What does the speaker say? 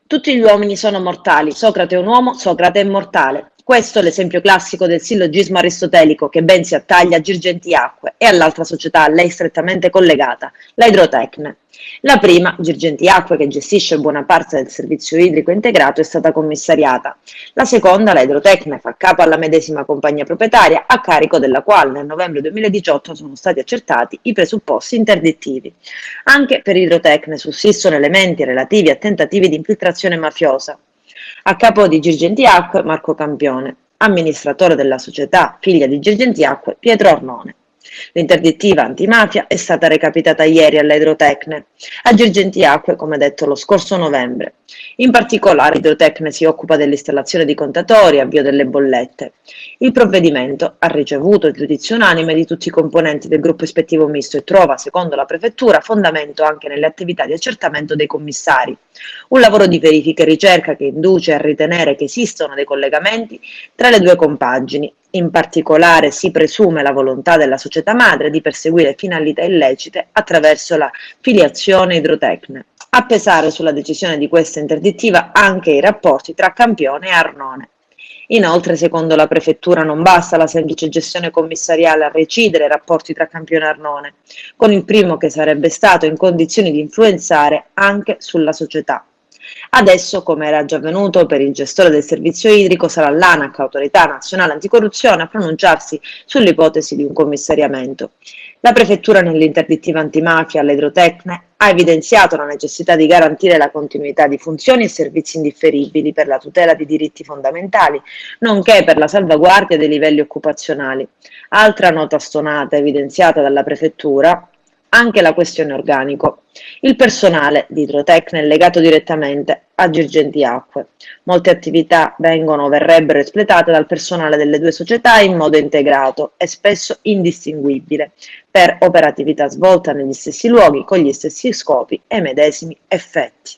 Tutti gli uomini sono mortali, Socrate è un uomo, Socrate è mortale. Questo è l'esempio classico del sillogismo aristotelico che ben si attaglia a Girgenti Acque e all'altra società a lei strettamente collegata, la Idrotecne. La prima, Girgenti Acque, che gestisce buona parte del servizio idrico integrato, è stata commissariata. La seconda, la Idrotecne, fa capo alla medesima compagnia proprietaria, a carico della quale nel novembre 2018 sono stati accertati i presupposti interdittivi. Anche per Idrotecne sussistono elementi relativi a tentativi di infiltrazione mafiosa. A capo di Girgenti Acque Marco Campione, amministratore della società figlia di Girgenti Acque Pietro Arnone. L'interdittiva antimafia è stata recapitata ieri all'Idrotecne, a Girgenti Acque, come detto lo scorso novembre. In particolare l'Idrotecne si occupa dell'installazione di contatori e avvio delle bollette. Il provvedimento ha ricevuto il giudizio unanime di tutti i componenti del gruppo ispettivo misto e trova, secondo la prefettura, fondamento anche nelle attività di accertamento dei commissari. Un lavoro di verifica e ricerca che induce a ritenere che esistono dei collegamenti tra le due compagini. In particolare si presume la volontà della società madre di perseguire finalità illecite attraverso la filiazione Idrotecne. A pesare sulla decisione di questa interdittiva anche i rapporti tra Campione e Arnone. Inoltre, secondo la prefettura, non basta la semplice gestione commissariale a recidere i rapporti tra Campione e Arnone, con il primo che sarebbe stato in condizioni di influenzare anche sulla società. Adesso, come era già avvenuto per il gestore del servizio idrico, sarà l'ANAC, Autorità Nazionale Anticorruzione, a pronunciarsi sull'ipotesi di un commissariamento. La prefettura nell'interdittiva antimafia all'Idrotecne ha evidenziato la necessità di garantire la continuità di funzioni e servizi indifferibili per la tutela di diritti fondamentali, nonché per la salvaguardia dei livelli occupazionali. Altra nota stonata evidenziata dalla prefettura, anche la questione organico. Il personale di Idrotecne è legato direttamente a Girgenti Acque. Molte attività vengono o verrebbero espletate dal personale delle due società in modo integrato e spesso indistinguibile, per operatività svolta negli stessi luoghi, con gli stessi scopi e medesimi effetti.